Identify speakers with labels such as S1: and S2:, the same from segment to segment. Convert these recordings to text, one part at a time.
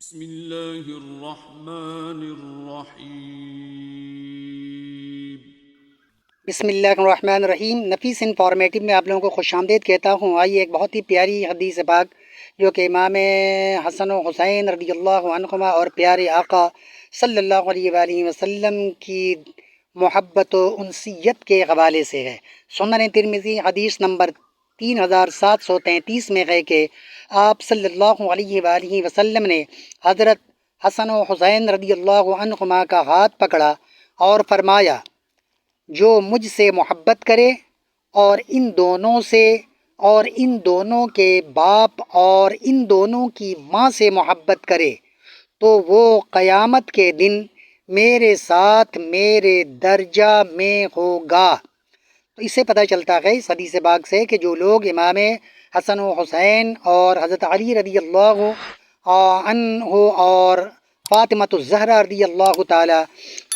S1: بسم اللہ الرحمن الرحیم۔
S2: بسم اللہ الرحمن الرحیم۔ نفیس انفارمیٹو میں آپ لوگوں کو خوش آمدید کہتا ہوں۔ آئیے ایک بہت ہی پیاری حدیث پاک جو کہ امام حسن و حسین رضی اللہ عنہما اور پیارے آقا صلی اللہ علیہ وآلہ وسلم کی محبت و انسیت کے حوالے سے ہے۔ سنن ترمذی حدیث نمبر 3733 میں ہے کہ آپ صلی اللہ علیہ وآلہ وسلم نے حضرت حسن و حسین رضی اللہ عنہما کا ہاتھ پکڑا اور فرمایا، جو مجھ سے محبت کرے اور ان دونوں سے اور ان دونوں کے باپ اور ان دونوں کی ماں سے محبت کرے تو وہ قیامت کے دن میرے ساتھ میرے درجہ میں ہوگا۔ تو اس سے پتہ چلتا ہے اس حدیث پاک سے کہ جو لوگ امام حسن و حسین اور حضرت علی رضی اللہ عنہ اور فاطمۃ الزہرا رضی اللہ تعالی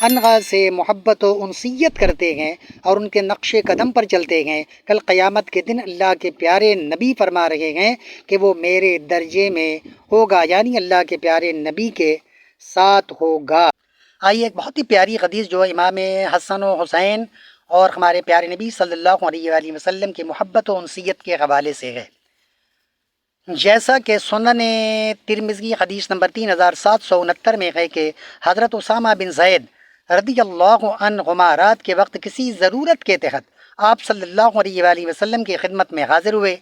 S2: عنہا سے محبت و انسیت کرتے ہیں اور ان کے نقش قدم پر چلتے ہیں، کل قیامت کے دن اللہ کے پیارے نبی فرما رہے ہیں کہ وہ میرے درجے میں ہوگا، یعنی اللہ کے پیارے نبی کے ساتھ ہوگا۔ آئیے ایک بہت ہی پیاری حدیث جو امام حسن و حسین اور ہمارے پیارے نبی صلی اللہ علیہ وآلہ وسلم کی محبت و انسیت کے حوالے سے ہے۔ جیسا کہ سنن ترمذی حدیث نمبر 3769 میں ہے کہ حضرت اسامہ بن زید رضی اللہ عنہما رات کے وقت کسی ضرورت کے تحت آپ صلی اللہ علیہ وآلہ وسلم کی خدمت میں حاضر ہوئے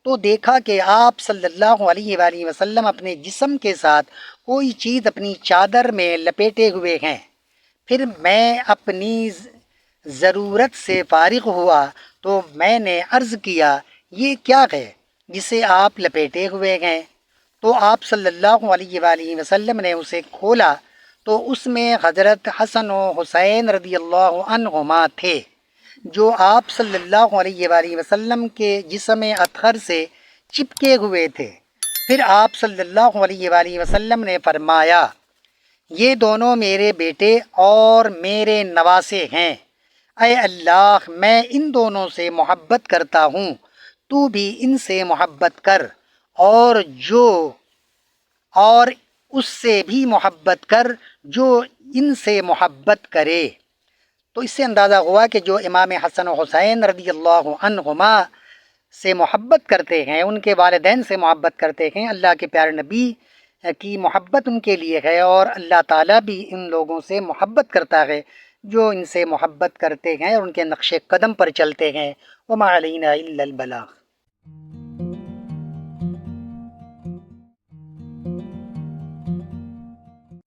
S2: تو دیکھا کہ آپ صلی اللہ علیہ وآلہ وسلم اپنے جسم کے ساتھ کوئی چیز اپنی چادر میں لپیٹے ہوئے ہیں۔ پھر میں اپنی ضرورت سے فارغ ہوا تو میں نے عرض کیا، یہ کیا ہے جسے آپ لپیٹے ہوئے ہیں؟ تو آپ صلی اللہ علیہ وآلہ وسلم نے اسے کھولا تو اس میں حضرت حسن و حسین رضی اللہ عنہما تھے جو آپ صلی اللہ علیہ وآلہ وسلم کے جسم اطہر سے چپکے ہوئے تھے۔ پھر آپ صلی اللہ علیہ وآلہ وسلم نے فرمایا، یہ دونوں میرے بیٹے اور میرے نواسے ہیں، اے اللہ میں ان دونوں سے محبت کرتا ہوں، تو بھی ان سے محبت کر اور اس سے بھی محبت کر جو ان سے محبت کرے۔ تو اس سے اندازہ ہوا کہ جو امام حسن و حسین رضی اللہ عنہما سے محبت کرتے ہیں، ان کے والدین سے محبت کرتے ہیں، اللہ کے پیارے نبی کی محبت ان کے لیے ہے اور اللہ تعالیٰ بھی ان لوگوں سے محبت کرتا ہے جو ان سے محبت کرتے ہیں اور ان کے نقش قدم پر چلتے ہیں۔ وما علینا الا البلاغ۔